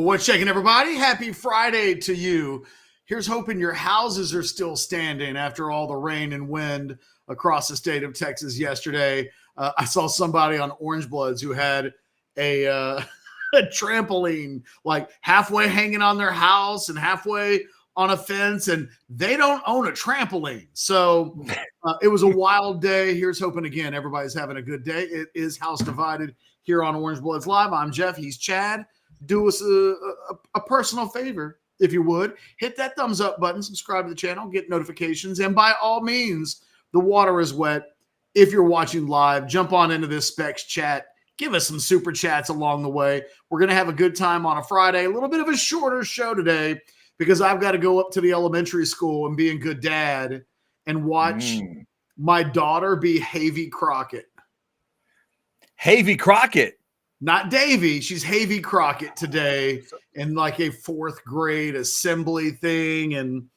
What's shaking, everybody? Happy Friday to you. Here's hoping your houses are still standing after all the rain and wind across the state of Texas yesterday. I saw somebody on Orange Bloods who had a trampoline like halfway hanging on their house and halfway on a fence, and they don't own a trampoline. So it was a wild day. Here's hoping, again, everybody's having a good day. It is House Divided here on Orange Bloods Live. I'm Jeff. He's Chad. Do us a personal favor, if you would. Hit that thumbs up button, subscribe to the channel, get notifications, and by all means, the water is wet. If you're watching live, jump on into this Specs chat. Give us some super chats along the way. We're going to have a good time on a Friday. A little bit of a shorter show today because I've got to go up to the elementary school and be a good dad and watch my daughter be Havy Crockett. Havy Crockett? Not Davy. She's Havy Crockett today in like a fourth grade assembly thing. And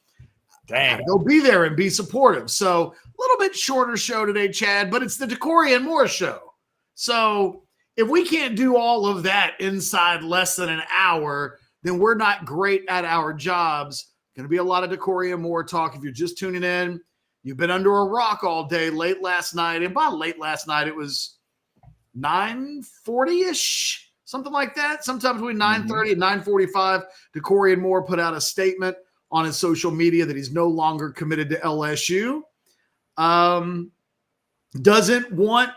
go be there and be supportive. So a little bit shorter show today, Chad, but it's the Dorian Moore show. So if we can't do all of that inside less than an hour, then we're not great at our jobs. Going to be a lot of Dorian Moore talk. If you're just tuning in, you've been under a rock all day, late last night. And by late last night, it was 9:40-ish, something like that. Sometime between 9:30 and 9:45, Dorian Moore put out a statement on his social media that he's no longer committed to LSU. Doesn't want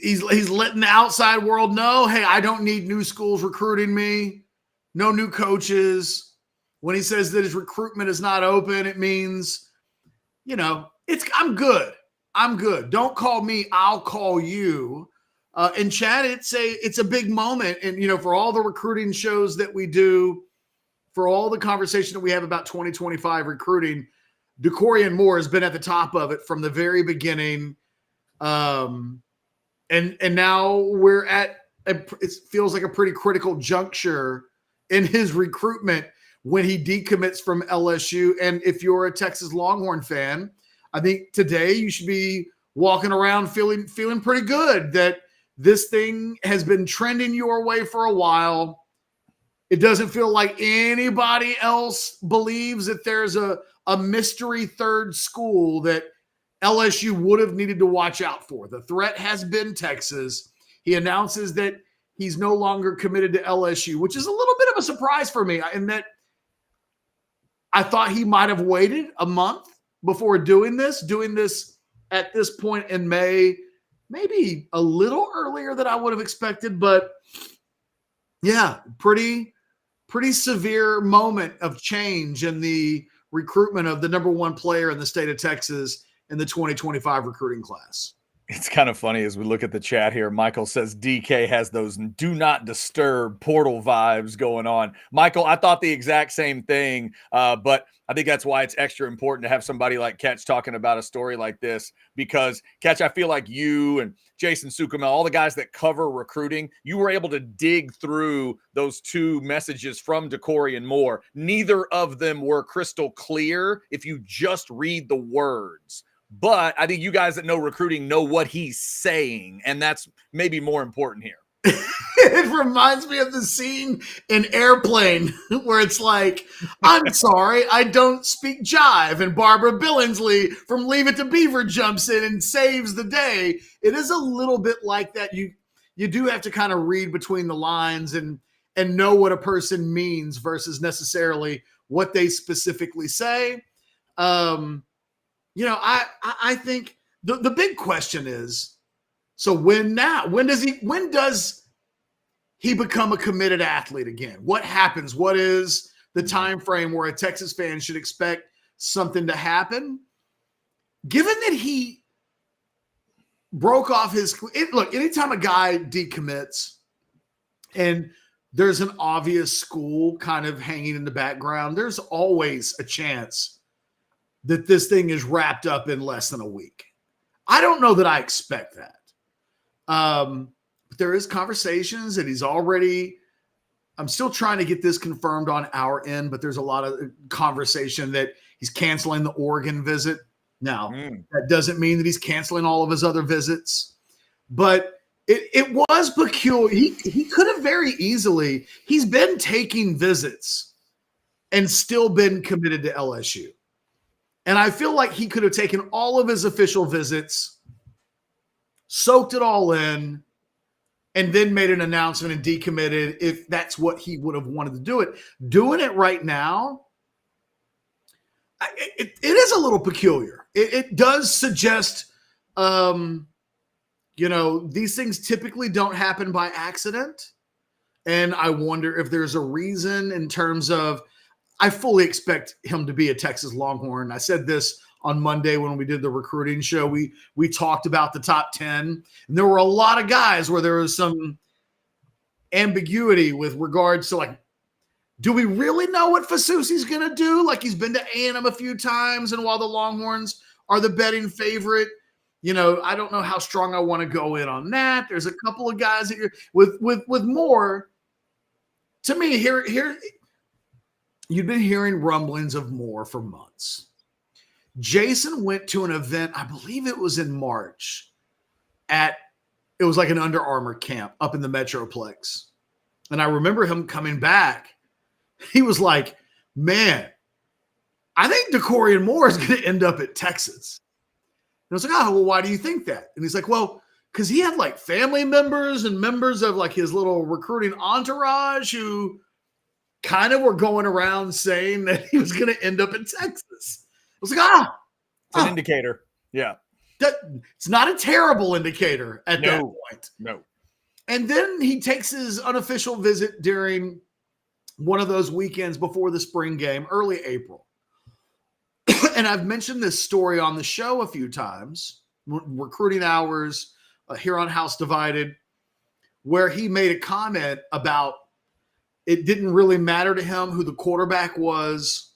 he's letting the outside world know, hey, I don't need new schools recruiting me, no new coaches. When he says that his recruitment is not open, it means, I'm good. I'm good. Don't call me. I'll call you. And Chad, it's a big moment. And, for all the recruiting shows that we do, for all the conversation that we have about 2025 recruiting, Dakorien Moore has been at the top of it from the very beginning. And now we're at, it feels like a pretty critical juncture in his recruitment when he decommits from LSU. And if you're a Texas Longhorn fan, I think today you should be walking around feeling pretty good that this thing has been trending your way for a while. It doesn't feel like anybody else believes that there's a mystery third school that LSU would have needed to watch out for. The threat has been Texas. He announces that he's no longer committed to LSU, which is a little bit of a surprise for me in that I thought he might have waited a month before doing this at this point in May, maybe a little earlier than I would have expected, but yeah, pretty severe moment of change in the recruitment of the number one player in the state of Texas in the 2025 recruiting class. It's kind of funny as we look at the chat here. Michael says DK has those do not disturb portal vibes going on. Michael, I thought the exact same thing, but I think that's why it's extra important to have somebody like Catch talking about a story like this because, Catch, I feel like you and Jason Sukumel, all the guys that cover recruiting, you were able to dig through those two messages from Dakorien Moore. Neither of them were crystal clear if you just read the words. But I think you guys that know recruiting know what he's saying, and that's maybe more important here. It reminds me of the scene in Airplane where it's like, I'm sorry, I don't speak jive. And Barbara Billingsley from Leave It to Beaver jumps in and saves the day. It is a little bit like that. You do have to kind of read between the lines and know what a person means versus necessarily what they specifically say. I think the big question is, so when does he become a committed athlete again? What happens? What is the time frame where a Texas fan should expect something to happen? Given that he broke off his look, anytime a guy decommits and there's an obvious school kind of hanging in the background, there's always a chance that this thing is wrapped up in less than a week. I don't know that I expect that. But there is conversations, and he's already – I'm still trying to get this confirmed on our end, but there's a lot of conversation that he's canceling the Oregon visit. Now, that doesn't mean that he's canceling all of his other visits, but it was peculiar. He could have very easily – he's been taking visits and still been committed to LSU. And I feel like he could have taken all of his official visits, soaked it all in, and then made an announcement and decommitted if that's what he would have wanted to do it. Doing it right now, it is a little peculiar. It does suggest, these things typically don't happen by accident. And I wonder if there's a reason in terms of, I fully expect him to be a Texas Longhorn. I said this on Monday when we did the recruiting show. We talked about the top 10, and there were a lot of guys where there was some ambiguity with regards to, like, do we really know what Fasusi's going to do? Like, he's been to A&M a few times, and while the Longhorns are the betting favorite, I don't know how strong I want to go in on that. There's a couple of guys that with Moore. To me, here you've been hearing rumblings of Moore for months. Jason went to an event, I believe it was in March, it was like an Under Armour camp up in the Metroplex. And I remember him coming back. He was like, man, I think Dakorien Moore is going to end up at Texas. And I was like, oh, well, why do you think that? And he's like, well, because he had like family members and members of like his little recruiting entourage who kind of were going around saying that he was going to end up in Texas. I was like, it's an indicator. Yeah. It's not a terrible indicator at that point. No. And then he takes his unofficial visit during one of those weekends before the spring game, early April. And I've mentioned this story on the show a few times, recruiting hours here on House Divided, where he made a comment about it didn't really matter to him who the quarterback was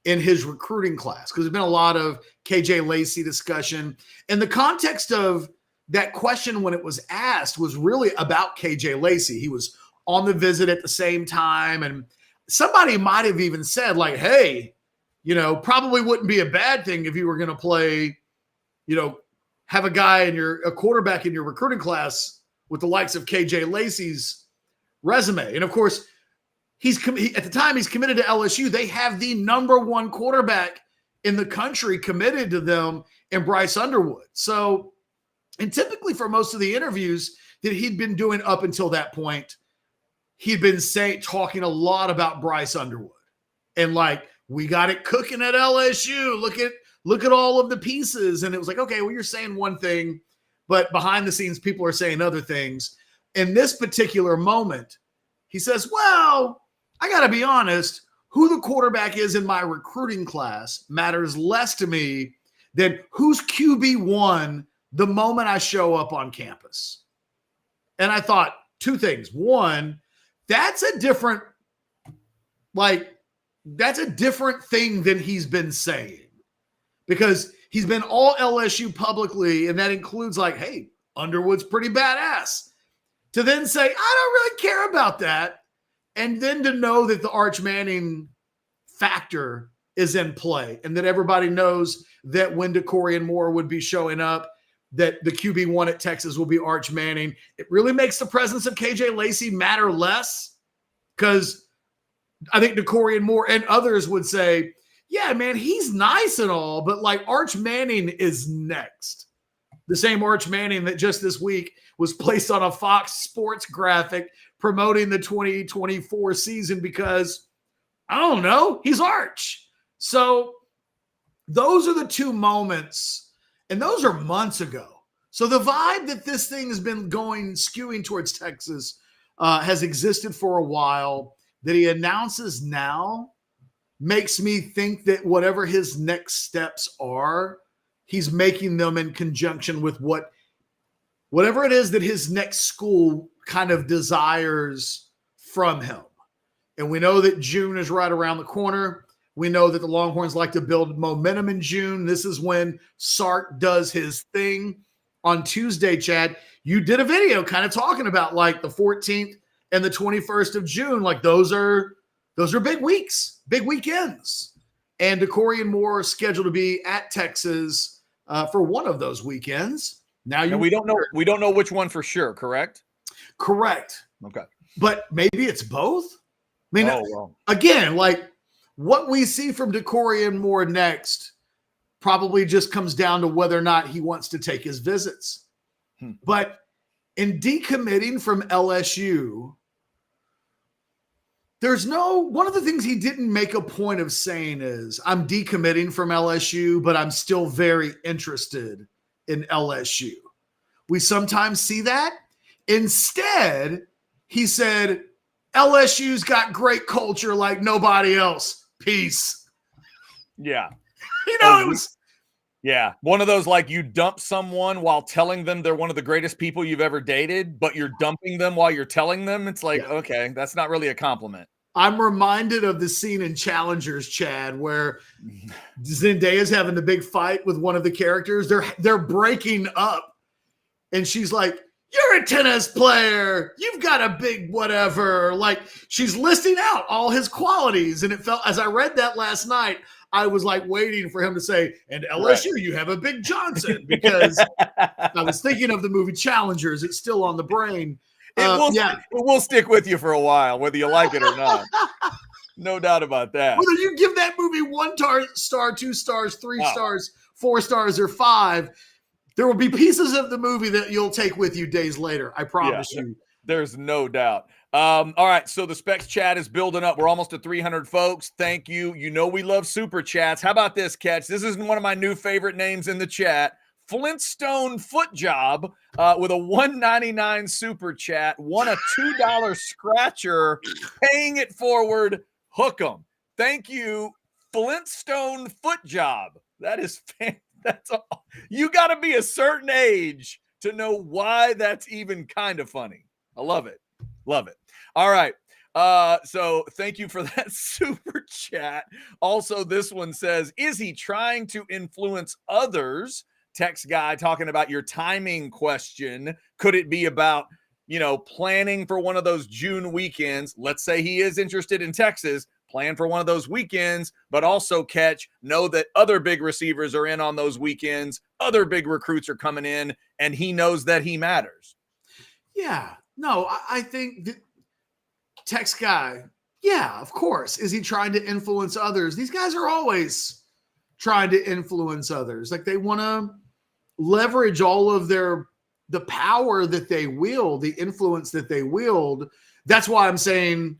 in his recruiting class, because there's been a lot of KJ Lacey discussion. And the context of that question when it was asked was really about KJ Lacey. He was on the visit at the same time. And somebody might have even said, like, hey, probably wouldn't be a bad thing if you were going to play, have a quarterback in your recruiting class with the likes of KJ Lacey's resume. And of course, at the time he's committed to LSU, they have the number one quarterback in the country committed to them in Bryce Underwood. So, and typically for most of the interviews that he'd been doing up until that point, he'd been talking a lot about Bryce Underwood and like, we got it cooking at LSU. Look at all of the pieces. And it was like, okay, well, you're saying one thing, but behind the scenes, people are saying other things. In this particular moment, he says, well, I got to be honest, who the quarterback is in my recruiting class matters less to me than who's QB1 the moment I show up on campus. And I thought two things. One, that's a different thing than he's been saying, because he's been all LSU publicly, and that includes like, hey, Underwood's pretty badass. To then say, I don't really care about that. And then to know that the Arch Manning factor is in play, and that everybody knows that when Dakorien Moore would be showing up, that the QB1 at Texas will be Arch Manning. It really makes the presence of KJ Lacey matter less, because I think Dakorien Moore and others would say, yeah, man, he's nice and all, but like Arch Manning is next. The same Arch Manning that just this week was placed on a Fox Sports graphic promoting the 2024 season because, I don't know, he's Arch. So those are the two moments, and those are months ago. So the vibe that this thing has been skewing towards Texas has existed for a while. That he announces now makes me think that whatever his next steps are, he's making them in conjunction with whatever it is that his next school kind of desires from him. And we know that June is right around the corner. We know that the Longhorns like to build momentum in June. This is when Sark does his thing. On Tuesday, Chad, you did a video kind of talking about like the 14th and the 21st of June. Like those are big weeks, big weekends. And Dakorien Moore is scheduled to be at Texas for one of those weekends. Now we don't know which one for sure, correct? Correct. Okay. But maybe it's both. I mean, well. Again, like what we see from Dakorien Moore next probably just comes down to whether or not he wants to take his visits. But in decommitting from LSU, one of the things he didn't make a point of saying is, I'm decommitting from LSU, but I'm still very interested in LSU. We sometimes see that. Instead, he said, LSU's got great culture like nobody else. Peace. Yeah. It was. Yeah. One of those, like, you dump someone while telling them they're one of the greatest people you've ever dated, but you're dumping them while you're telling them. It's like, okay, that's not really a compliment. I'm reminded of the scene in Challengers, Chad, where Zendaya's having the big fight with one of the characters. They're breaking up, and she's like, "You're a tennis player. You've got a big whatever." Like she's listing out all his qualities, and it felt, as I read that last night, I was like waiting for him to say, "And LSU, you have a big Johnson," because I was thinking of the movie Challengers. It's still on the brain. It will stick with you for a while, whether you like it or not. No doubt about that. Whether you give that movie 1 star, 2 stars, 3 stars, 4 stars, or 5, there will be pieces of the movie that you'll take with you days later. I promise you. There's no doubt. All right, so the Specs chat is building up. We're almost at 300 folks. Thank you. You know we love super chats. How about this, Catch? This is one of my new favorite names in the chat. Flintstone Foot Job with a $1.99 super chat, won a $2 scratcher, paying it forward, hook 'em. Thank you, Flintstone Foot Job. That is that's all. You got to be a certain age to know why that's even kind of funny. I love it. Love it. All right. So thank you for that super chat. Also, this one says, is he trying to influence others? Text guy talking about your timing question. Could it be about, planning for one of those June weekends? Let's say he is interested in Texas, plan for one of those weekends, but also know that other big receivers are in on those weekends. Other big recruits are coming in, and he knows that he matters. Yeah, no, I think the text guy, yeah, of course. Is he trying to influence others? These guys are always trying to influence others. Like they want to leverage all of the power that they wield, the influence that they wield. That's why I'm saying,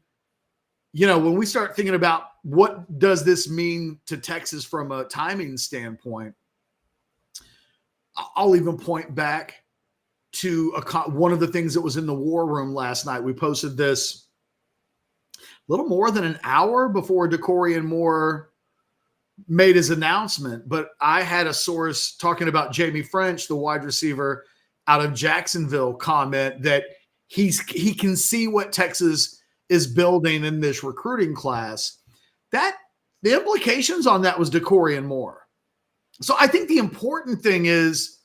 when we start thinking about what does this mean to Texas from a timing standpoint, I'll even point back to one of the things that was in the war room last night. We posted this a little more than an hour before Dakorien Moore made his announcement, but I had a source talking about Jamie French, the wide receiver out of Jacksonville, comment that he can see what Texas is building in this recruiting class. That the implications on that was Dakorien Moore. So I think the important thing is,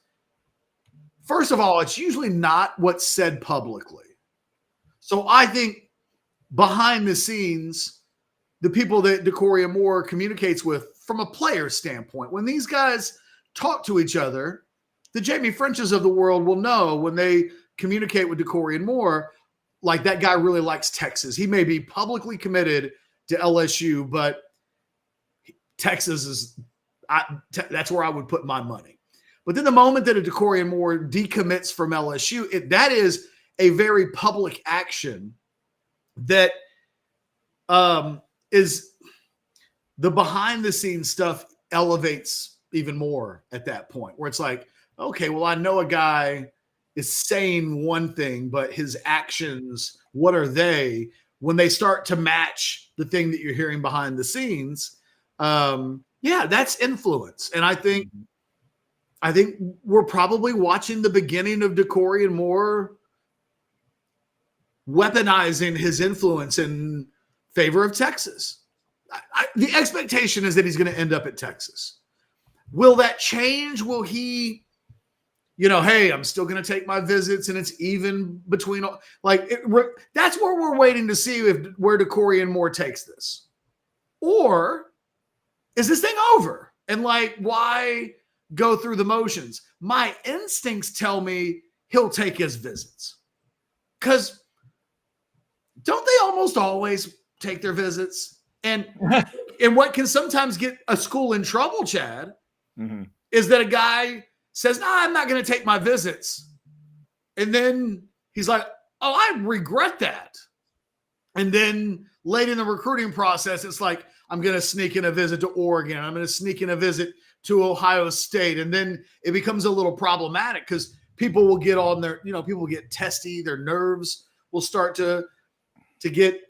first of all, it's usually not what's said publicly. So I think behind the scenes, the people that Dakorien Moore communicates with from a player standpoint, when these guys talk to each other, the Jamie Frenches of the world will know when they communicate with Dakorien Moore, like that guy really likes Texas. He may be publicly committed to LSU, but Texas is that's where I would put my money. But then the moment that a Dakorien Moore decommits from LSU, that is a very public action that is the behind the scenes stuff elevates even more at that point, where it's like, okay, well, I know a guy is saying one thing, but his actions, what are they? When they start to match the thing that you're hearing behind the scenes, that's influence. And I think we're probably watching the beginning of Dakorien Moore weaponizing his influence in favor of Texas. the expectation is that he's going to end up at Texas. Will that change? Will he, hey, I'm still going to take my visits and it's even between, that's where we're waiting to see where Dakorien Moore takes this. Or is this thing over? And why go through the motions? My instincts tell me he'll take his visits. Because don't they almost always take their visits? And what can sometimes get a school in trouble, Chad, is that a guy says, no, I'm not going to take my visits. And then he's like, oh, I regret that. And then late in the recruiting process, it's like, I'm going to sneak in a visit to Oregon. I'm going to sneak in a visit to Ohio State. And then it becomes a little problematic because people will get on their, people will get testy. Their nerves will start to get,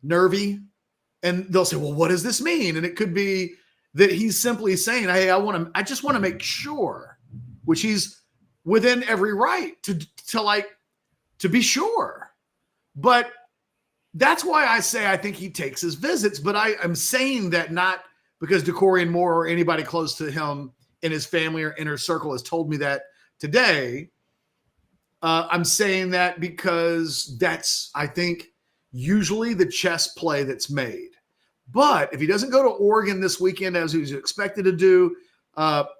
nervy. And they'll say, well, what does this mean? And it could be that he's simply saying, hey, I just want to make sure, which he's within every right to be sure. But that's why I say I think he takes his visits. But I'm saying that not because Dakorien Moore or anybody close to him in his family or inner circle has told me that today. I'm saying that because that's, I think, usually the chess play that's made. But if he doesn't go to Oregon this weekend as he's expected to do,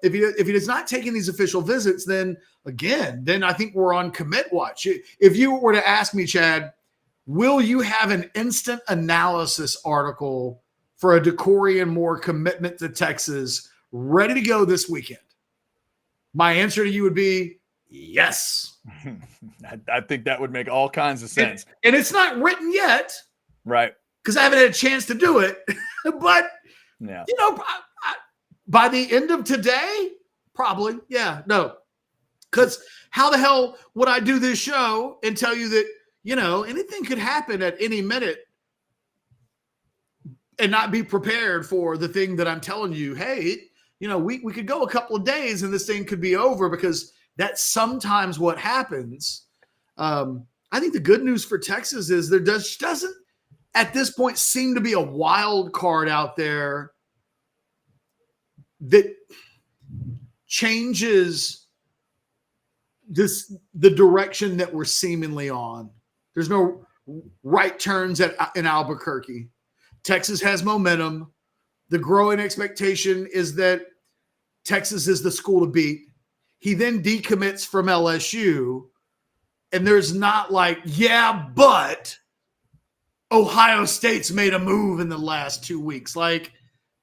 if he is not taking these official visits, then I think we're on commit watch. If you were to ask me, Chad, will you have an instant analysis article for a Dakorien Moore commitment to Texas ready to go this weekend? My answer to you would be yes. I think that would make all kinds of sense. And it's not written yet. Right. Because I haven't had a chance to do it. But, by the end of today, probably. Yeah, no. Because how the hell would I do this show and tell you that, anything could happen at any minute and not be prepared for the thing that I'm telling you, hey, we could go a couple of days and this thing could be over, because that's sometimes what happens. I think the good news for Texas is there doesn't at this point seem to be a wild card out there that changes the direction that we're seemingly on. There's no right turns in Albuquerque. Texas has momentum. The growing expectation is that Texas is the school to beat. He then decommits from LSU, and there's not but Ohio State's made a move in the last 2 weeks.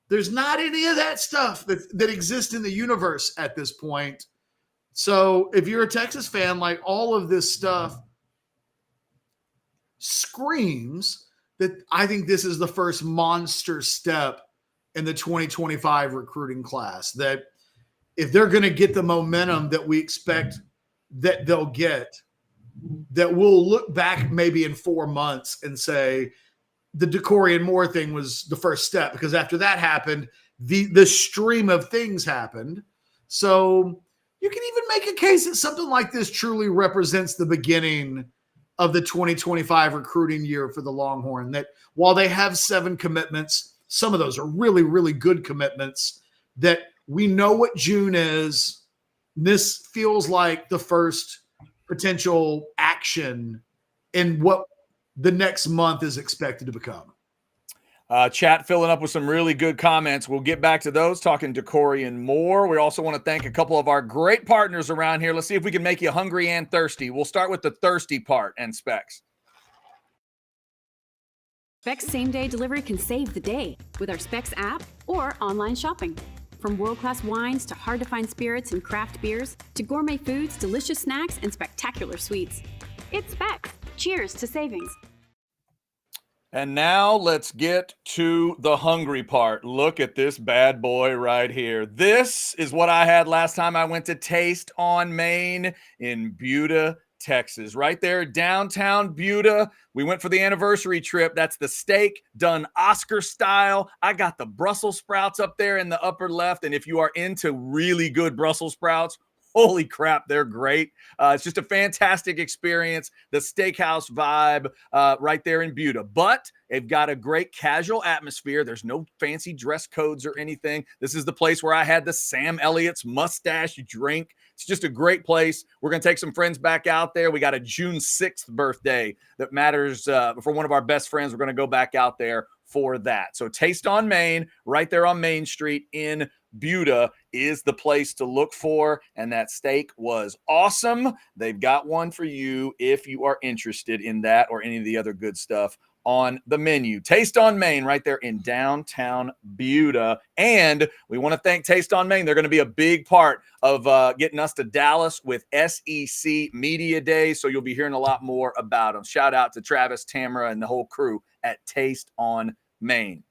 There's not any of that stuff that exists in the universe at this point. So if you're a Texas fan, all of this stuff screams that I think this is the first monster step in the 2025 recruiting class, that if they're going to get the momentum that we expect that they'll get, that we'll look back maybe in 4 months and say the Dakorien Moore thing was the first step, because after that happened, the stream of things happened. So you can even make a case that something like this truly represents the beginning of the 2025 recruiting year for the Longhorn, that while they have 7 commitments, some of those are really, really good commitments, that we know what June is. This feels like the first potential action in what the next month is expected to become. Chat filling up with some really good comments. We'll get back to those, talking Dakorien Moore. We also want to thank a couple of our great partners around here. Let's see if we can make you hungry and thirsty. We'll start with the thirsty part and Specs. Specs same-day delivery can save the day with our Specs app or online shopping. From world-class wines to hard-to-find spirits and craft beers to gourmet foods, delicious snacks, and spectacular sweets. It's Specs. Cheers to savings. And now let's get to the hungry part. Look at this bad boy right here. This is what I had last time I went to Taste on Main in Buda, Texas. Right there, downtown Buda. We went for the anniversary trip. That's the steak done Oscar style. I got the Brussels sprouts up there in the upper left. And if you are into really good Brussels sprouts, Holy crap, they're great. It's just a fantastic experience. The steakhouse vibe right there in Buda. But they've got a great casual atmosphere. There's no fancy dress codes or anything. This is the place where I had the Sam Elliott's mustache drink. It's just a great place. We're going to take some friends back out there. We got a June 6th birthday that matters for one of our best friends. We're going to go back out there for that. So Taste on Main, right there on Main Street in Buda, is the place to look for. And that steak was awesome. They've got one for you if you are interested in that or any of the other good stuff on the menu. Taste on Main right there in downtown Buda. And we want to thank Taste on Main. They're going to be a big part of getting us to Dallas with SEC Media Day. So you'll be hearing a lot more about them. Shout out to Travis, Tamara, and the whole crew at Taste on Main.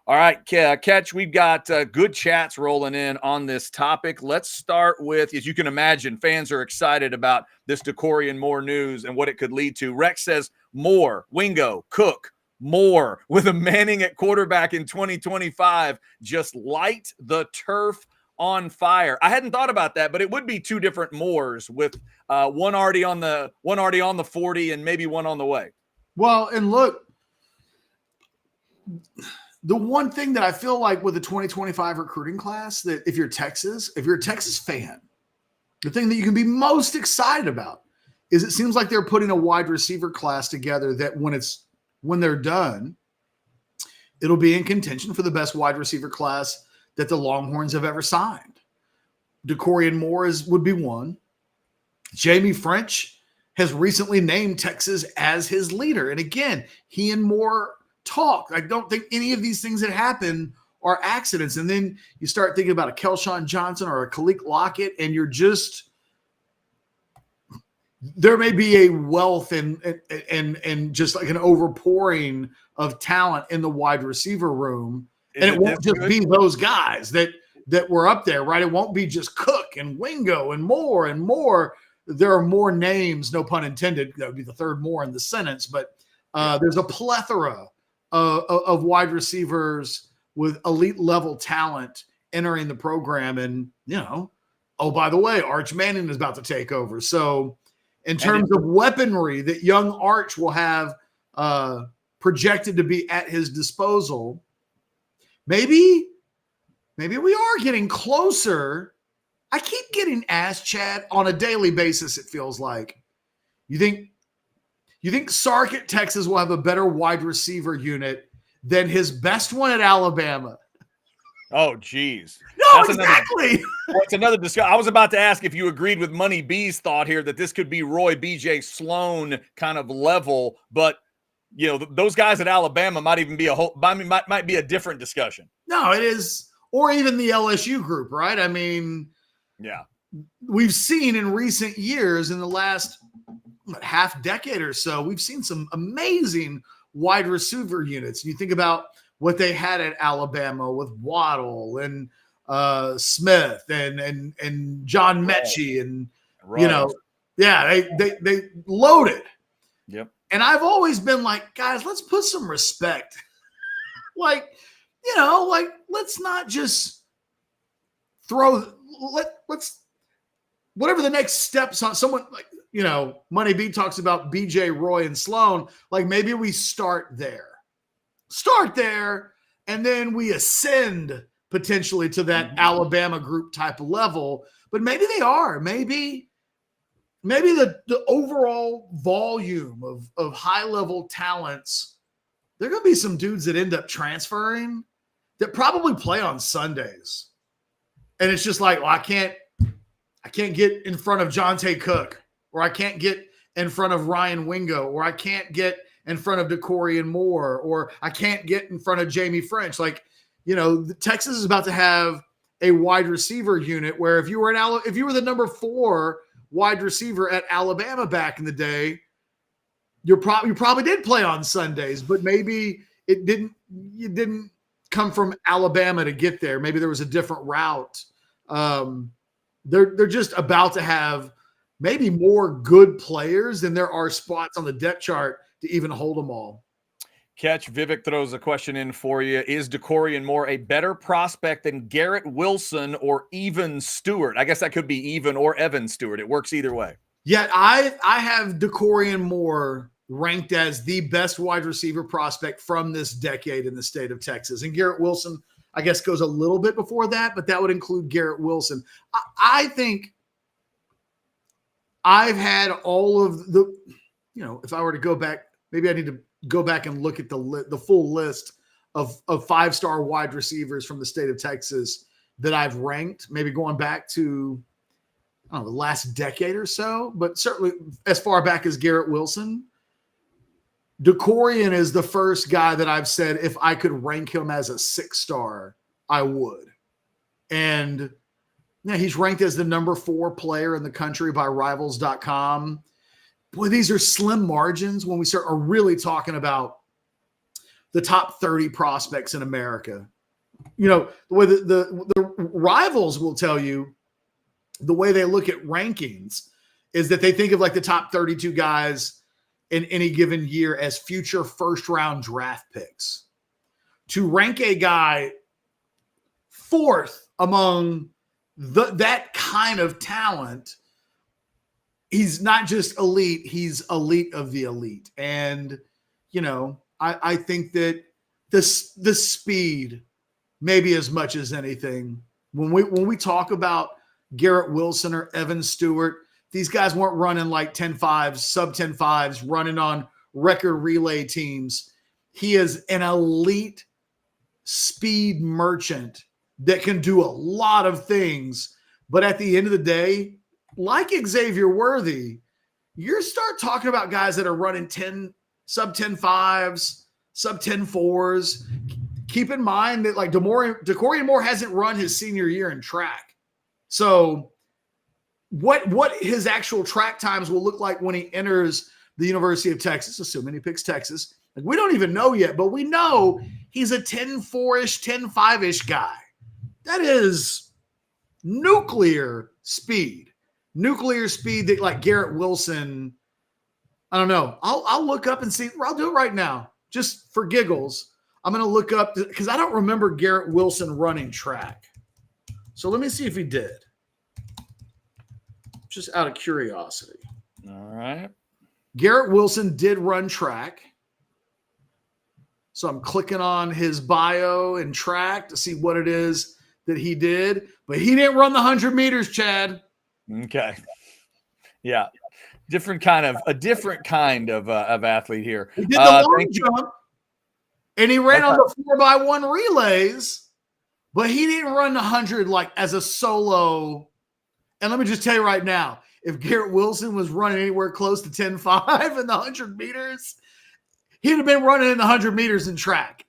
All right, Catch, we've got good chats rolling in on this topic. Let's start with, as you can imagine, fans are excited about this Dakorien Moore news and what it could lead to. Rex says, Moore, Wingo, Cook, Moore with a Manning at quarterback in 2025. Just light the turf on fire. I hadn't thought about that, but it would be two different Moores with one already on the 40 and maybe one on the way. Well, and look, the one thing that I feel like with the 2025 recruiting class, that if you're a Texas fan, the thing that you can be most excited about is it seems like they're putting a wide receiver class together that when they're done, it'll be in contention for the best wide receiver class that the Longhorns have ever signed. Dakorien Moore would be one. Jamie French has recently named Texas as his leader. And again, he and Moore talk. I don't think any of these things that happen are accidents. And then you start thinking about a Kelshawn Johnson or a Khalil Lockett, and there may be a wealth and just like an overpouring of talent in the wide receiver room. And it won't just be those guys that were up there, right? It won't be just Cook and Wingo and Moore. There are more names, no pun intended. That would be the third Moore in the sentence, but there's a plethora of wide receivers with elite level talent entering the program. And, oh, by the way, Arch Manning is about to take over. So in terms of weaponry that young Arch will have projected to be at his disposal, maybe we are getting closer. I keep getting asked, Chad, on a daily basis, it feels like. You think Sark at Texas will have a better wide receiver unit than his best one at Alabama? Oh, geez. No, exactly. That's another discussion. I was about to ask if you agreed with Money B's thought here that this could be Roy B.J. Sloan kind of level, but those guys at Alabama might even be might be a different discussion. No, it is, or even the LSU group, right? I mean, yeah, we've seen in recent years, in the last half decade or so, we've seen some amazing wide receiver units. You think about what they had at Alabama with Waddle and Smith and John Mechie and they loaded. Yep. And I've always been like, guys, let's put some respect. Let's not just let's whatever the next steps on someone like. Money B talks about BJ, Roy, and Sloan. Like, maybe we start there, and then we ascend potentially to that Alabama group type of level. But maybe they are. Maybe the overall volume of high-level talents, there are going to be some dudes that end up transferring that probably play on Sundays. And it's just like, well, I can't get in front of Jonte Cook, or I can't get in front of Ryan Wingo, or I can't get in front of Dakorien Moore, or I can't get in front of Jamie French. Texas is about to have a wide receiver unit where if you were the number 4 wide receiver at Alabama back in the day, you probably did play on Sundays, but maybe you didn't come from Alabama to get there. Maybe there was a different route. They're just about to have maybe more good players than there are spots on the depth chart to even hold them all. Catch, Vivek throws a question in for you. Is Dakorien Moore a better prospect than Garrett Wilson or Evan Stewart? I guess that could be Evan or Evan Stewart. It works either way. Yeah, I have Dakorien Moore ranked as the best wide receiver prospect from this decade in the state of Texas. And Garrett Wilson, I guess, goes a little bit before that, but that would include Garrett Wilson. I think I've had all of the, if I were to go back, maybe I need to go back and look at the full list of 5-star wide receivers from the state of Texas that I've ranked, maybe going back to, I don't know, the last decade or so, but certainly as far back as Garrett Wilson. Dakorien is the first guy that I've said if I could rank him as a 6-star, I would. And yeah, he's ranked as the number 4 player in the country by Rivals.com. Boy, these are slim margins when we are really talking about the top 30 prospects in America. The way the Rivals will tell you, the way they look at rankings is that they think of like the top 32 guys in any given year as future first-round draft picks. To rank a guy 4th among that kind of talent, he's not just elite, he's elite of the elite. And, I think that the speed, maybe as much as anything, when we talk about Garrett Wilson or Evan Stewart, these guys weren't running like 10.5s, sub 10.5s, running on record relay teams. He is an elite speed merchant that can do a lot of things. But at the end of the day, like Xavier Worthy, you start talking about guys that are running sub 10.5s, sub 10.4s. Keep in mind that like Dakorien Moore hasn't run his senior year in track. So what his actual track times will look like when he enters the University of Texas, assuming he picks Texas, like we don't even know yet, but we know he's a 10.4-ish, 10.5-ish guy. That is nuclear speed that like Garrett Wilson, I don't know. I'll look up and see. I'll do it right now just for giggles. I'm going to look up because I don't remember Garrett Wilson running track. So let me see if he did. Just out of curiosity. All right. Garrett Wilson did run track. So I'm clicking on his bio and track to see what it is that he did. But he didn't run the 100 meters, Chad. Okay. Yeah. A different kind of athlete here. He did the long jump. And he ran on the 4x1 relays. But he didn't run the 100 like as a solo. And let me just tell you right now, if Garrett Wilson was running anywhere close to 10.5 in the 100 meters, he'd have been running in the 100 meters in track.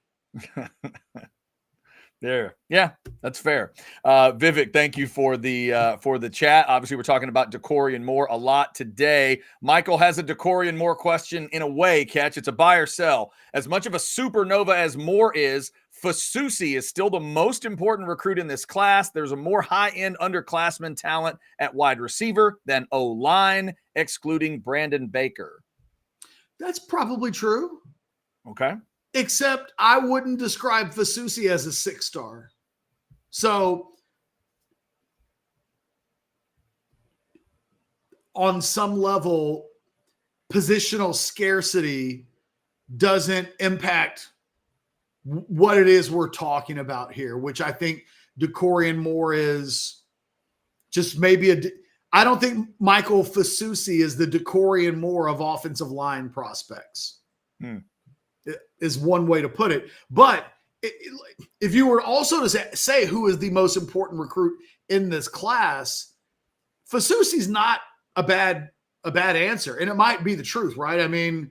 There. Yeah, that's fair. Vivek, thank you for the chat. Obviously, we're talking about Dakorien Moore a lot today. Michael has a Dakorien Moore question in a way, Catch. It's a buy or sell. As much of a supernova as Moore is, Fasusi is still the most important recruit in this class. There's a more high-end underclassmen talent at wide receiver than O-line, excluding Brandon Baker. That's probably true. Okay. Except I wouldn't describe Fasusi as a 6-star. So on some level, positional scarcity doesn't impact what it is we're talking about here, which I think Dakorien Moore is just maybe I don't think Michael Fasusi is the Dakorien Moore of offensive line prospects. Is one way to put it. But if you were also to say who is the most important recruit in this class, Fasusi's not a bad answer. And it might be the truth, right? I mean,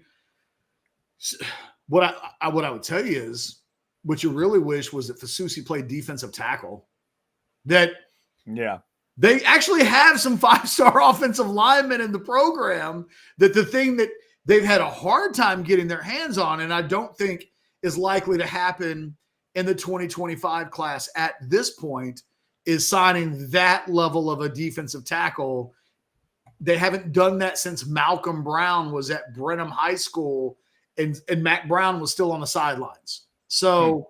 what I would tell you is what you really wish was that Fasusi played defensive tackle. That they actually have some 5-star offensive linemen in the program, that the thing that they've had a hard time getting their hands on, and I don't think is likely to happen in the 2025 class at this point, is signing that level of a defensive tackle. They haven't done that since Malcolm Brown was at Brenham High School and Mac Brown was still on the sidelines. So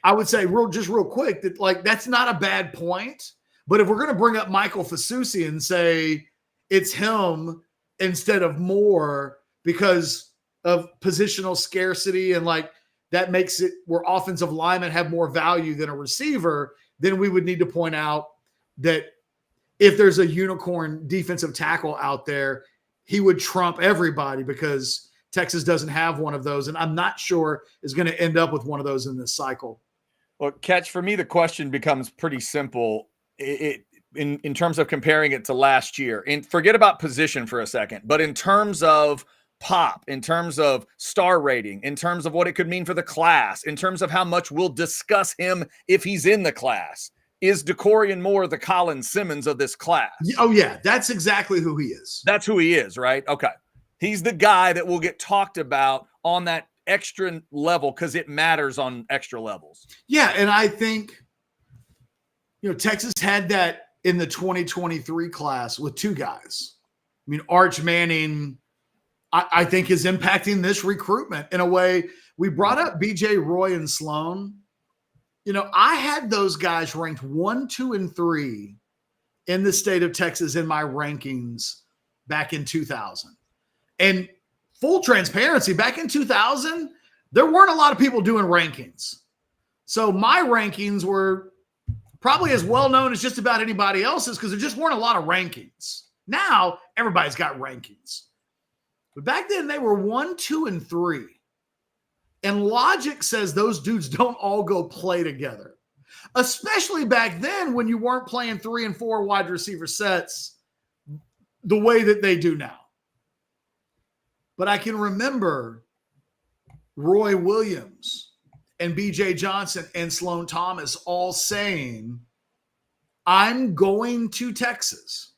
I would say real quick that like that's not a bad point. But if we're going to bring up Michael Fasusi and say it's him instead of Moore because of positional scarcity and like that makes it where offensive linemen have more value than a receiver, then we would need to point out that if there's a unicorn defensive tackle out there, he would trump everybody because Texas doesn't have one of those. And I'm not sure is going to end up with one of those in this cycle. Well, Catch, for me, the question becomes pretty simple. In terms of comparing it to last year, and forget about position for a second, but in terms of pop, in terms of star rating, in terms of what it could mean for the class, in terms of how much we'll discuss him if he's in the class, is Dakorien Moore the Colin Simmons of this class? Oh, yeah, that's exactly who he is. That's who he is, right? Okay. He's the guy that will get talked about on that extra level because it matters on extra levels. Yeah, and I think, Texas had that in the 2023 class with two guys. I mean, Arch Manning, I think, is impacting this recruitment in a way. We brought up BJ Roy and Sloan. I had those guys ranked 1, 2, and 3 in the state of Texas in my rankings back in 2000. And full transparency, back in 2000, there weren't a lot of people doing rankings. So my rankings were probably as well known as just about anybody else's because there just weren't a lot of rankings. Now, everybody's got rankings. But back then, they were 1, 2, and 3. And logic says those dudes don't all go play together, especially back then when you weren't playing 3 and 4 wide receiver sets the way that they do now. But I can remember Roy Williams and B.J. Johnson and Sloan Thomas all saying, I'm going to Texas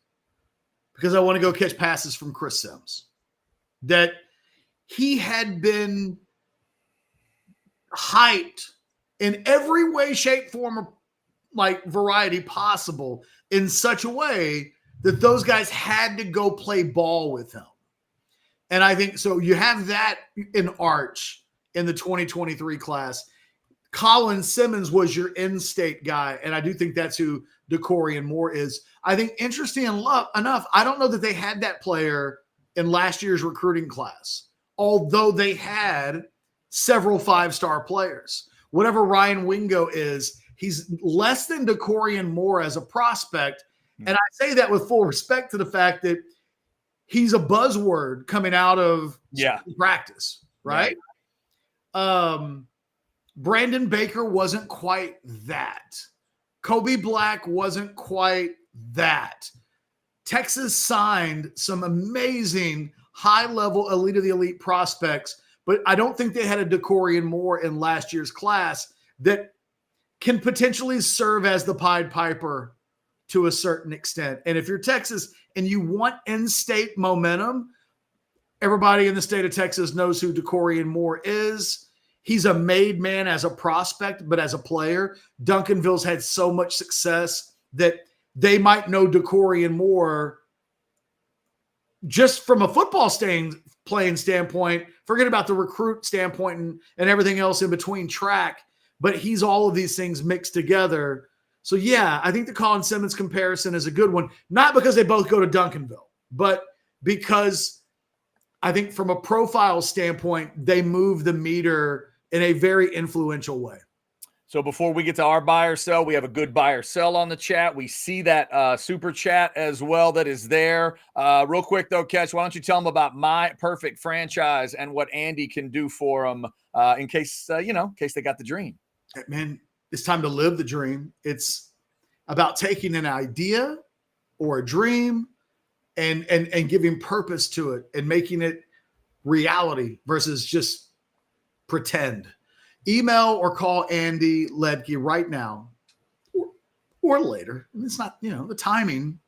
because I want to go catch passes from Chris Sims. That he had been hyped in every way, shape, form, like variety possible in such a way that those guys had to go play ball with him. And I think so. You have that in Arch in the 2023 class. Colin Simmons was your in-state guy, and I do think that's who Dakorien Moore is. I think interesting enough, I don't know that they had that player in last year's recruiting class, although they had several 5-star players. Whatever Ryan Wingo is, he's less than Dakorien Moore as a prospect, and I say that with full respect to the fact that he's a buzzword coming out of practice, right? Brandon Baker wasn't quite that. Kobe Black wasn't quite that. Texas signed some amazing high-level elite of the elite prospects, but I don't think they had a Dakorien Moore in last year's class that can potentially serve as the Pied Piper to a certain extent. And if you're Texas and you want in-state momentum, everybody in the state of Texas knows who Dakorien Moore is. He's a made man as a prospect, but as a player, Duncanville's had so much success that they might know Dakorien Moore just from a football playing standpoint, forget about the recruit standpoint and everything else in between track, but he's all of these things mixed together. So, yeah, I think the Colin Simmons comparison is a good one, not because they both go to Duncanville, but because I think from a profile standpoint, they move the meter in a very influential way. So before we get to our buy or sell, we have a good buy or sell on the chat. We see that super chat as well that is there. Real quick, though, Catch, why don't you tell them about My Perfect Franchise and what Andy can do for them in case they got the dream. Man, it's time to live the dream. It's about taking an idea or a dream and giving purpose to it and making it reality versus just pretend. Email or call Andy Ledke right now or later. It's not, the timing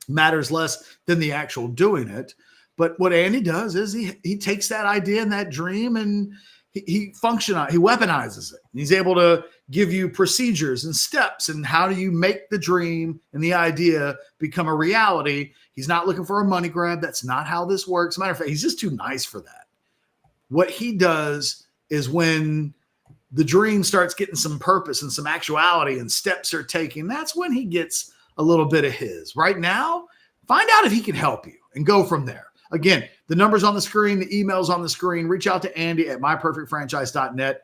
matters less than the actual doing it. But what Andy does is he takes that idea and that dream and he weaponizes it. He's able to give you procedures and steps and how do you make the dream and the idea become a reality. He's not looking for a money grab. That's not how this works. As a matter of fact, he's just too nice for that. What he does is when the dream starts getting some purpose and some actuality and steps are taken, that's when he gets a little bit of his. Right now, find out if he can help you and go from there. Again, the number's on the screen, the email's on the screen. Reach out to Andy at myperfectfranchise.net.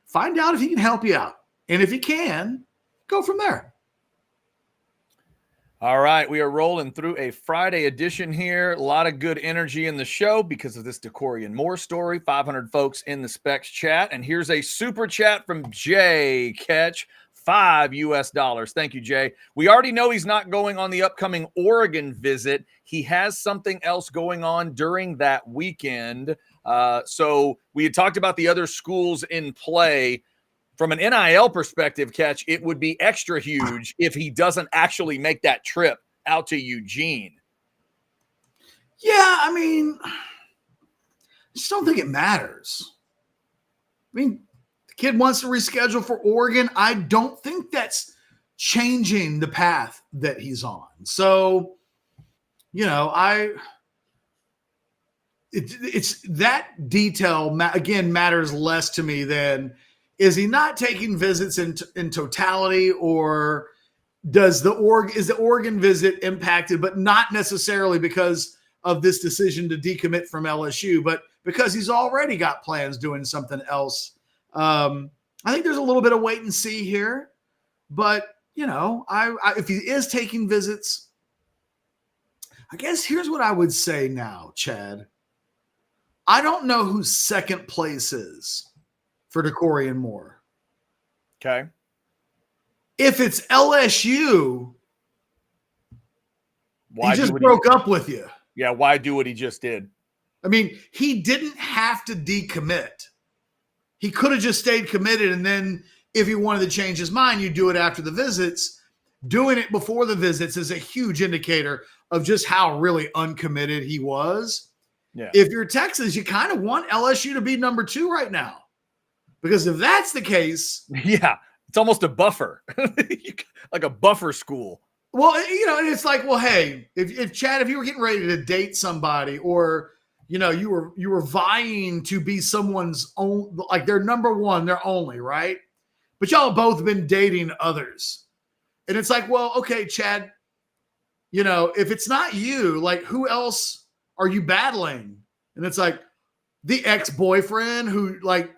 Find out if he can help you out. And if he can, go from there. All right, we are rolling through a Friday edition here. A lot of good energy in the show because of this Dorian Moore story. 500 folks in the Specs chat. And here's a super chat from Jay Ketch, $5. Thank you, Jay. We already know he's not going on the upcoming Oregon visit. He has something else going on during that weekend. So we had talked about the other schools in play. From an NIL perspective, Catch, it would be extra huge if he doesn't actually make that trip out to Eugene. Yeah, I mean, I just don't think it matters. I mean, the kid wants to reschedule for Oregon. I don't think that's changing the path that he's on. So, you know, it's that detail, again, matters less to me than – is he not taking visits in totality, or is the Oregon visit impacted, but not necessarily because of this decision to decommit from LSU, but because he's already got plans doing something else? I think there's a little bit of wait and see here, but you know, if he is taking visits, I guess here's what I would say now, Chad. I don't know who second place is for Dakorien Moore. Okay. If it's LSU, he just broke up with you. Yeah, why do what he just did? I mean, he didn't have to decommit. He could have just stayed committed, and then if he wanted to change his mind, you do it after the visits. Doing it before the visits is a huge indicator of just how really uncommitted he was. Yeah. If you're Texas, you kind of want LSU to be number 2 right now. Because if that's the case, yeah, it's almost a buffer, like a buffer school. Well, you know, and it's like, well, hey, if Chad, if you were getting ready to date somebody, or you know, you were vying to be someone's own, like their number one, their only, right? But y'all have both been dating others, and it's like, well, okay, Chad, you know, if it's not you, like who else are you battling? And it's like the ex-boyfriend who, like.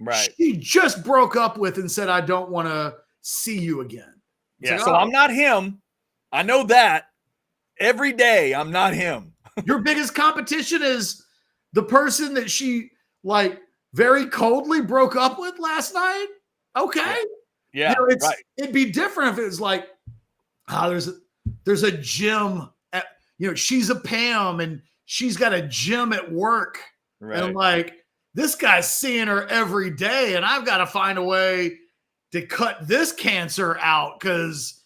Right. She just broke up with and said, I don't want to see you again. It's like, so I'm not him. I know that. Every day, I'm not him. Your biggest competition is the person that she, like, very coldly broke up with last night? Okay. Yeah, you know, right. It'd be different if it was like, there's a gym at, you know, she's a Pam and she's got a gym at work. Right. And I'm like, this guy's seeing her every day, and I've got to find a way to cut this cancer out because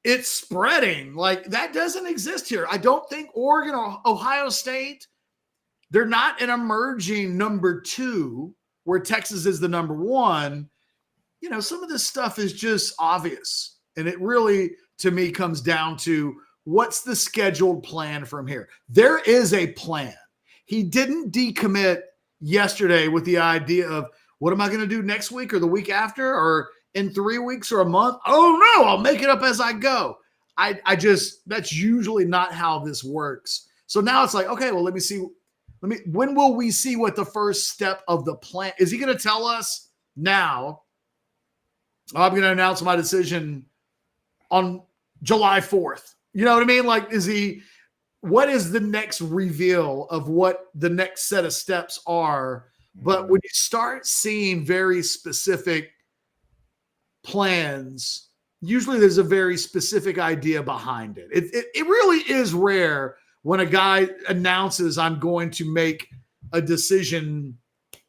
it's spreading. Like, that doesn't exist here. I don't think Oregon or Ohio State, they're not an emerging number 2 where Texas is the number 1. You know, some of this stuff is just obvious. And it really, to me, comes down to what's the scheduled plan from here. There is a plan. He didn't decommit yesterday with the idea of what am I going to do next week or the week after or in 3 weeks or a month? Oh no, I'll make it up as I go. I just, that's usually not how this works. So now it's like, okay, well, when will we see what the first step of the plan is? He going to tell us now, I'm going to announce my decision on July 4th. You know what I mean? Like, what is the next reveal of what the next set of steps are? But when you start seeing very specific plans, usually there's a very specific idea behind it. It really is rare when a guy announces I'm going to make a decision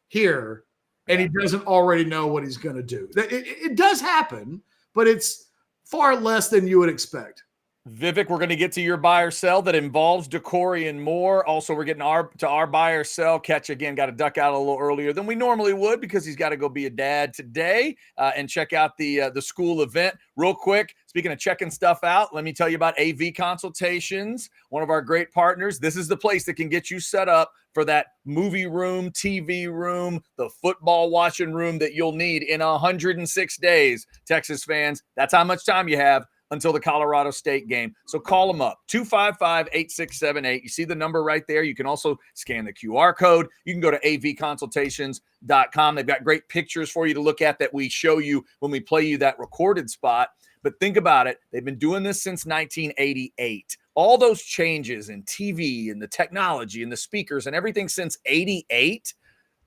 here and he doesn't already know what he's going to do. It does happen, but it's far less than you would expect. Vivek, we're going to get to your buy or sell that involves Dakorien Moore. Also, we're getting to our buy or sell. Catch, again, got to duck out a little earlier than we normally would because he's got to go be a dad today and check out the school event. Real quick, Speaking of checking stuff out, let me tell you about AV Consultations, one of our great partners. This is the place that can get you set up for that movie room, TV room, the football watching room that you'll need in 106 days. Texas fans, that's how much time you have until the Colorado State game. So call them up, 255-8678. You see the number right there. You can also scan the QR code. You can go to avconsultations.com. They've got great pictures for you to look at that we show you when we play you that recorded spot. But think about it. They've been doing this since 1988. All those changes in TV and the technology and the speakers and everything since 88,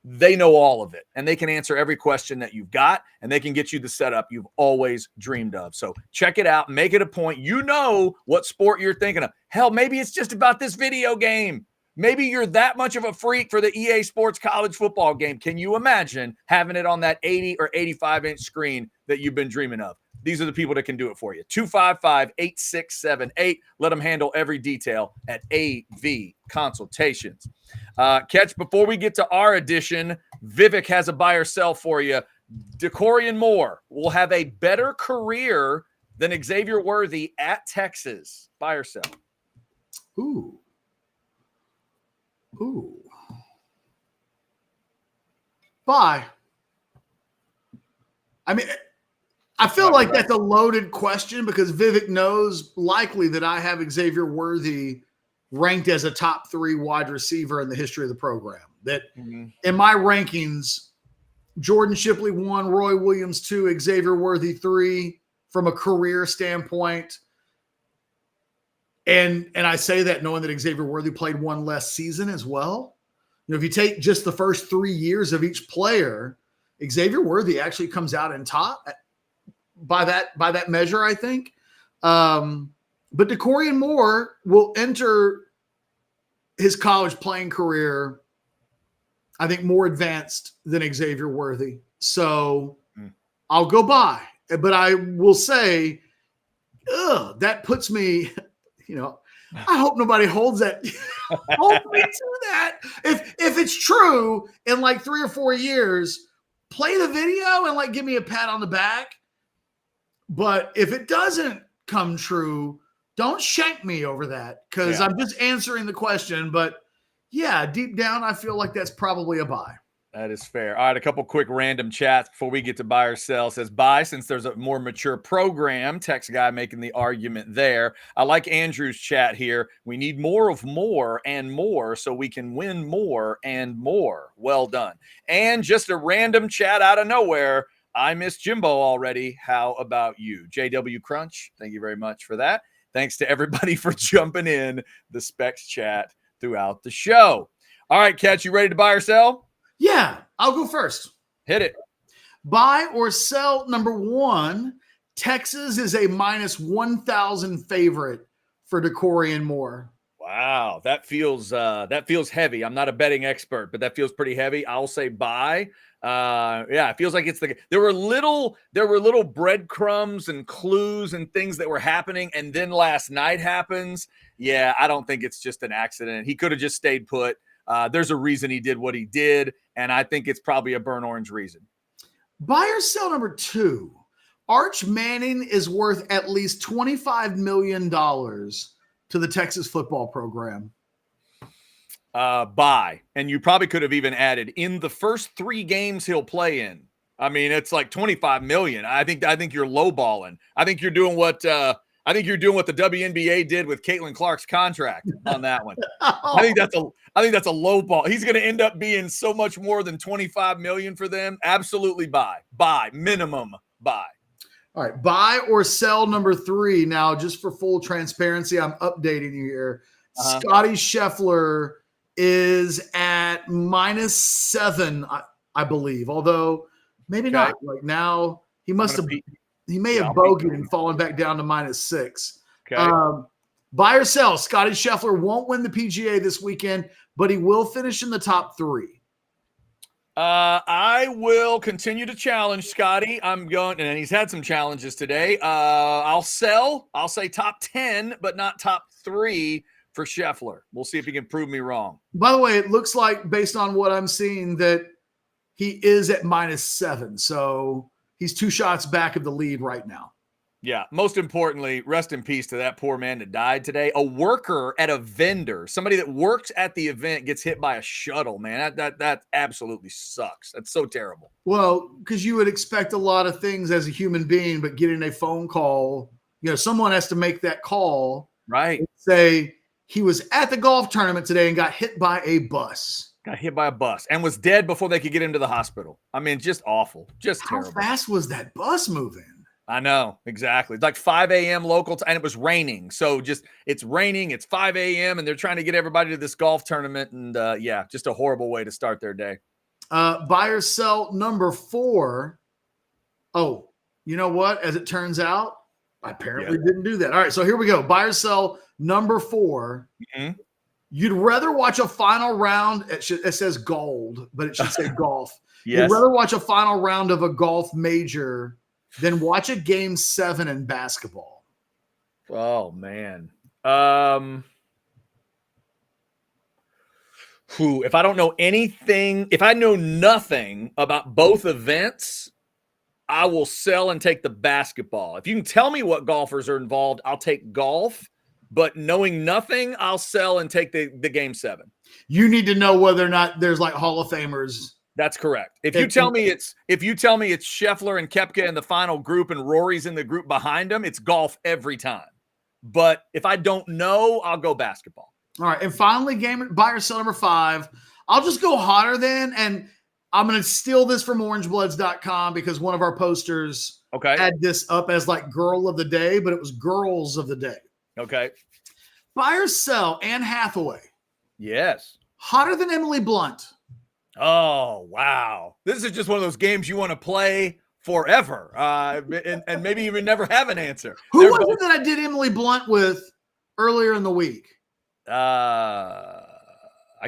they know all of it, and they can answer every question that you've got, and they can get you the setup you've always dreamed of. So check it out. Make it a point. You know what sport you're thinking of. Hell, maybe it's just about this video game. Maybe you're that much of a freak for the EA Sports college football game. Can you imagine having it on that 80 or 85-inch screen that you've been dreaming of? These are the people that can do it for you. 255-8678. Let them handle every detail at AV Consultations. Catch, before we get to our edition, Vivek has a buy or sell for you. Dorian Moore will have a better career than Xavier Worthy at Texas. Buy or sell? Ooh. Buy. I mean, I feel like that's a loaded question because Vivek knows likely that I have Xavier Worthy ranked as a top 3 wide receiver in the history of the program. That in my rankings, Jordan Shipley 1, Roy Williams 2, Xavier Worthy 3 from a career standpoint. And I say that knowing that Xavier Worthy played one less season as well. You know, if you take just the first 3 years of each player, Xavier Worthy actually comes out in top by that measure, I think. But Dakorien Moore will enter his college playing career, I think, more advanced than Xavier Worthy. So I'll go by. But I will say, that puts me, you know, I hope nobody holds that. Hold me to that. If it's true, in like 3 or 4 years, play the video and like give me a pat on the back. But if it doesn't come true, don't shank me over that because I'm just answering the question. But yeah, deep down, I feel like that's probably a buy. That is fair. All right, a couple quick random chats before we get to buy or sell. Says buy since there's a more mature program. Text guy making the argument there. I like Andrew's chat here. We need more of more and more so we can win more and more. Well done. And just a random chat out of nowhere. I miss Jimbo already. How about you? JW Crunch, thank you very much for that. Thanks to everybody for jumping in the Specs chat throughout the show. All right, Catch, you ready to buy or sell? Yeah, I'll go first. Hit it. Buy or sell number 1. Texas is a minus 1,000 favorite for Dakorien Moore. Wow, that feels heavy. I'm not a betting expert, but that feels pretty heavy. I'll say buy. It feels like there were little breadcrumbs and clues and things that were happening, and then last night happens. Yeah, I don't think it's just an accident. He could have just stayed put. There's a reason he did what he did, and I think it's probably a burnt orange reason. Buy or sell number 2. Arch Manning is worth at least $25 million to the Texas football program. Buy. And you probably could have even added in the first 3 games he'll play in. I mean, it's like $25 million. I think you're lowballing. I think you're doing what the WNBA did with Caitlin Clark's contract on that one. I think that's a low ball. He's going to end up being so much more than $25 million for them. Absolutely buy. Minimum buy. All right, buy or sell number 3. Now, just for full transparency, I'm updating you here. Scotty Scheffler is at -7, I believe. Although maybe not. Like now, he may have bogeyed and fallen back down to -6. Okay. Buy or sell. Scotty Scheffler won't win the PGA this weekend, but he will finish in the top 3. I will continue to challenge Scotty. I'm going, and he's had some challenges today. I'll sell. I'll say top 10, but not top 3 for Scheffler. We'll see if he can prove me wrong. By the way, it looks like, based on what I'm seeing, that he is at -7. So he's 2 shots back of the lead right now. Yeah. Most importantly, rest in peace to that poor man that died today. A worker at a vendor, somebody that works at the event, gets hit by a shuttle, man. That absolutely sucks. That's so terrible. Well, because you would expect a lot of things as a human being, but getting a phone call, someone has to make that call. Right. Say he was at the golf tournament today and got hit by a bus. Got hit by a bus and was dead before they could get him to the hospital. I mean, just awful. Just terrible. How fast was that bus moving? I know, exactly. It's like 5 a.m. local and it was raining. So it's raining, it's 5 a.m. and they're trying to get everybody to this golf tournament. And just a horrible way to start their day. Buy or sell number 4. Oh, you know what? As it turns out, I apparently didn't do that. All right, so here we go. Buy or sell number 4. Mm-hmm. You'd rather watch a final round. It says gold, but it should say golf. Yes. You'd rather watch a final round of a golf major than watch a game 7 in basketball. Oh, man. If I don't know anything, if I know nothing about both events, I will sell and take the basketball. If you can tell me what golfers are involved, I'll take golf. But knowing nothing, I'll sell and take the game 7. You need to know whether or not there's like Hall of Famers. That's correct. If you tell me it's Scheffler and Koepka in the final group and Rory's in the group behind them, it's golf every time. But if I don't know, I'll go basketball. All right. And finally, buy or sell number 5. I'll just go hotter then. And I'm going to steal this from orangebloods.com because one of our posters had this up as like girl of the day, but it was girls of the day. Okay. Buy or sell Anne Hathaway. Yes. Hotter than Emily Blunt. Oh, wow. This is just one of those games you want to play forever. And maybe even never have an answer. Who was it that I did Emily Blunt with earlier in the week? I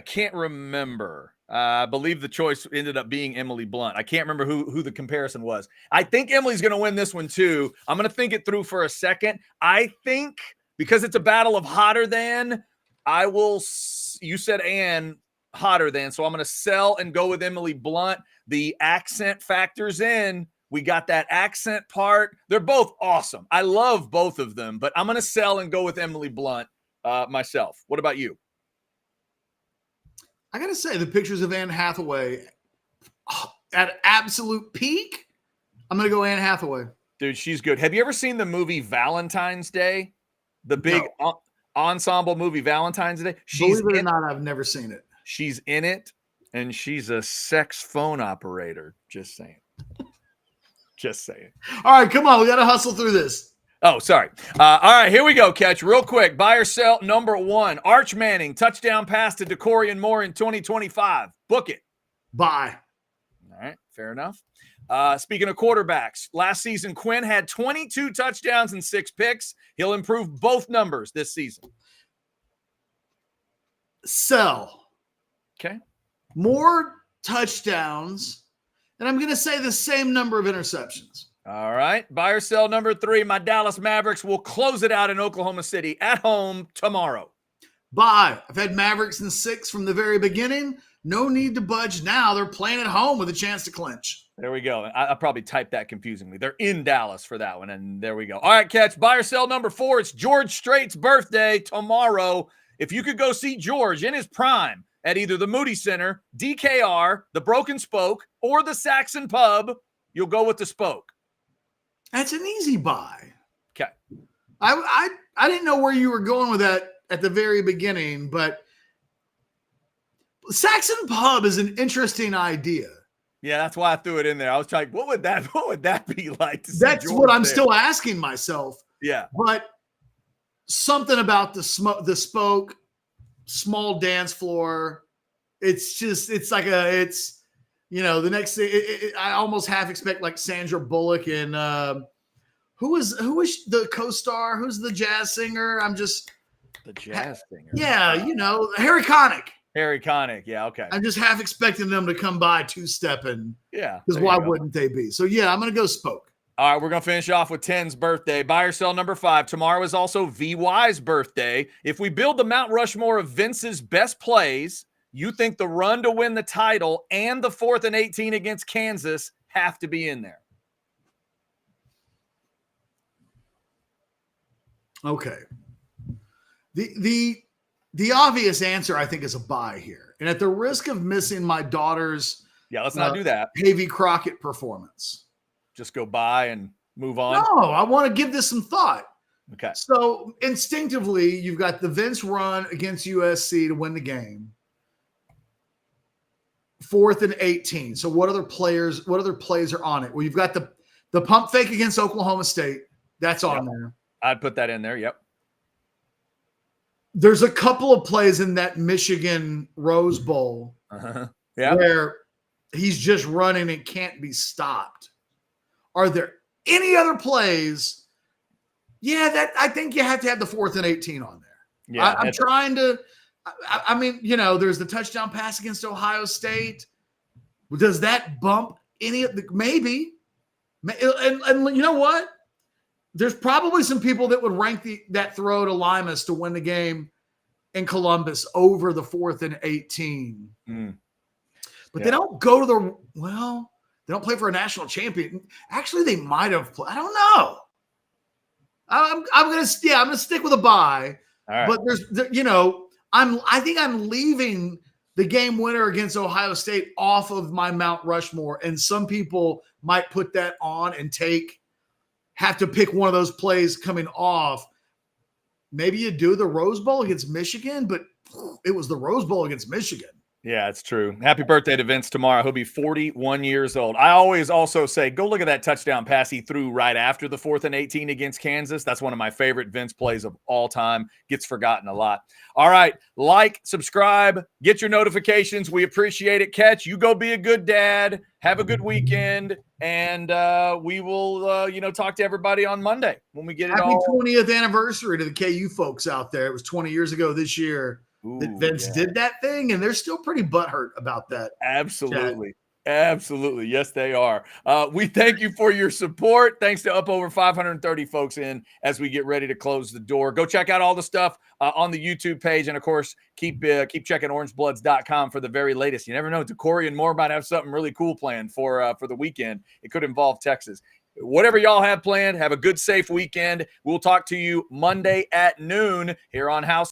can't remember. I believe the choice ended up being Emily Blunt. I can't remember who the comparison was. I think Emily's going to win this one too. I'm going to think it through for a second. I think because it's a battle of hotter than, you said Anne hotter than, so I'm going to sell and go with Emily Blunt. The accent factors in. We got that accent part. They're both awesome. I love both of them, but I'm going to sell and go with Emily Blunt myself. What about you? I got to say, the pictures of Anne Hathaway at absolute peak, I'm going to go Anne Hathaway. Dude, she's good. Have you ever seen the movie Valentine's Day? The big ensemble movie Valentine's Day? Believe it or not, I've never seen it. She's in it, and she's a sex phone operator. Just saying. Just saying. All right, come on. We got to hustle through this. Oh, sorry. All right, here we go, Catch. Real quick. Buy or sell number 1. Arch Manning, touchdown pass to Dakorien Moore in 2025. Book it. Buy. All right, fair enough. Speaking of quarterbacks, last season, Quinn had 22 touchdowns and 6 picks. He'll improve both numbers this season. Sell. Okay. More touchdowns, and I'm going to say the same number of interceptions. All right. Buy or sell number 3. My Dallas Mavericks will close it out in Oklahoma City at home tomorrow. Buy. I've had Mavericks in 6 from the very beginning. No need to budge now. They're playing at home with a chance to clinch. There we go. I probably typed that confusingly. They're in Dallas for that one, and there we go. All right, Catch. Buy or sell number 4. It's George Strait's birthday tomorrow. If you could go see George in his prime at either the Moody Center, DKR, the Broken Spoke, or the Saxon Pub, you'll go with the Spoke. That's an easy buy. Okay. I didn't know where you were going with that at the very beginning, but Saxon Pub is an interesting idea. Yeah, that's why I threw it in there. I was like, what would that be like to see That's George what I'm there? still asking myself. Yeah. But something about the Spoke, small dance floor. It's the next thing. I almost half expect like Sandra Bullock and who was the co-star? Who's the jazz singer? The jazz singer. Yeah, Harry Connick. Harry Connick. Yeah, okay. I'm just half expecting them to come by two-stepping. Yeah. Because why wouldn't they be? So yeah, I'm gonna go Spoke. All right, we're going to finish off with 10's birthday. Buy or sell number 5. Tomorrow is also VY's birthday. If we build the Mount Rushmore of Vince's best plays, you think the run to win the title and the 4th and 18 against Kansas have to be in there? Okay. The obvious answer, I think, is a bye here. And at the risk of missing my daughter's let's not do that. Davy Crockett performance. Just go by and move on. No, I want to give this some thought. Okay. So instinctively, you've got the Vince run against USC to win the game. 4th and 18. So what other plays are on it? Well, you've got the pump fake against Oklahoma State. That's on there. I'd put that in there. Yep. There's a couple of plays in that Michigan Rose Bowl where he's just running and can't be stopped. Are there any other plays? Yeah, that I think you have to have the 4th and 18 on there. Yeah, I'm trying to. I mean, there's the touchdown pass against Ohio State. Does that bump any of the maybe? And you know what? There's probably some people that would rank that throw to Limas to win the game in Columbus over the 4th and 18. But they don't go to they don't play for a national champion. Actually, they might have played. I don't know. I'm gonna stick with a bye. All right. But I think I'm leaving the game winner against Ohio State off of my Mount Rushmore, and some people might put that on and have to pick one of those plays coming off. Maybe you do the Rose Bowl against Michigan, but it was the Rose Bowl against Michigan. Yeah, it's true. Happy birthday to Vince tomorrow. He'll be 41 years old. I always also say, go look at that touchdown pass he threw right after the 4th and 18 against Kansas. That's one of my favorite Vince plays of all time. Gets forgotten a lot. All right. Like, subscribe, get your notifications. We appreciate it. Catch, you go be a good dad. Have a good weekend. And we will, talk to everybody on Monday when we get it Happy all. 20th anniversary to the KU folks out there. It was 20 years ago this year. That Vince did that thing, and they're still pretty butthurt about that. Absolutely. Absolutely. Yes, they are. We thank you for your support. Thanks to up over 530 folks in as we get ready to close the door. Go check out all the stuff on the YouTube page. And, of course, keep checking orangebloods.com for the very latest. You never know. Dakorien Moore might have something really cool planned for the weekend. It could involve Texas. Whatever y'all have planned, have a good, safe weekend. We'll talk to you Monday at noon here on House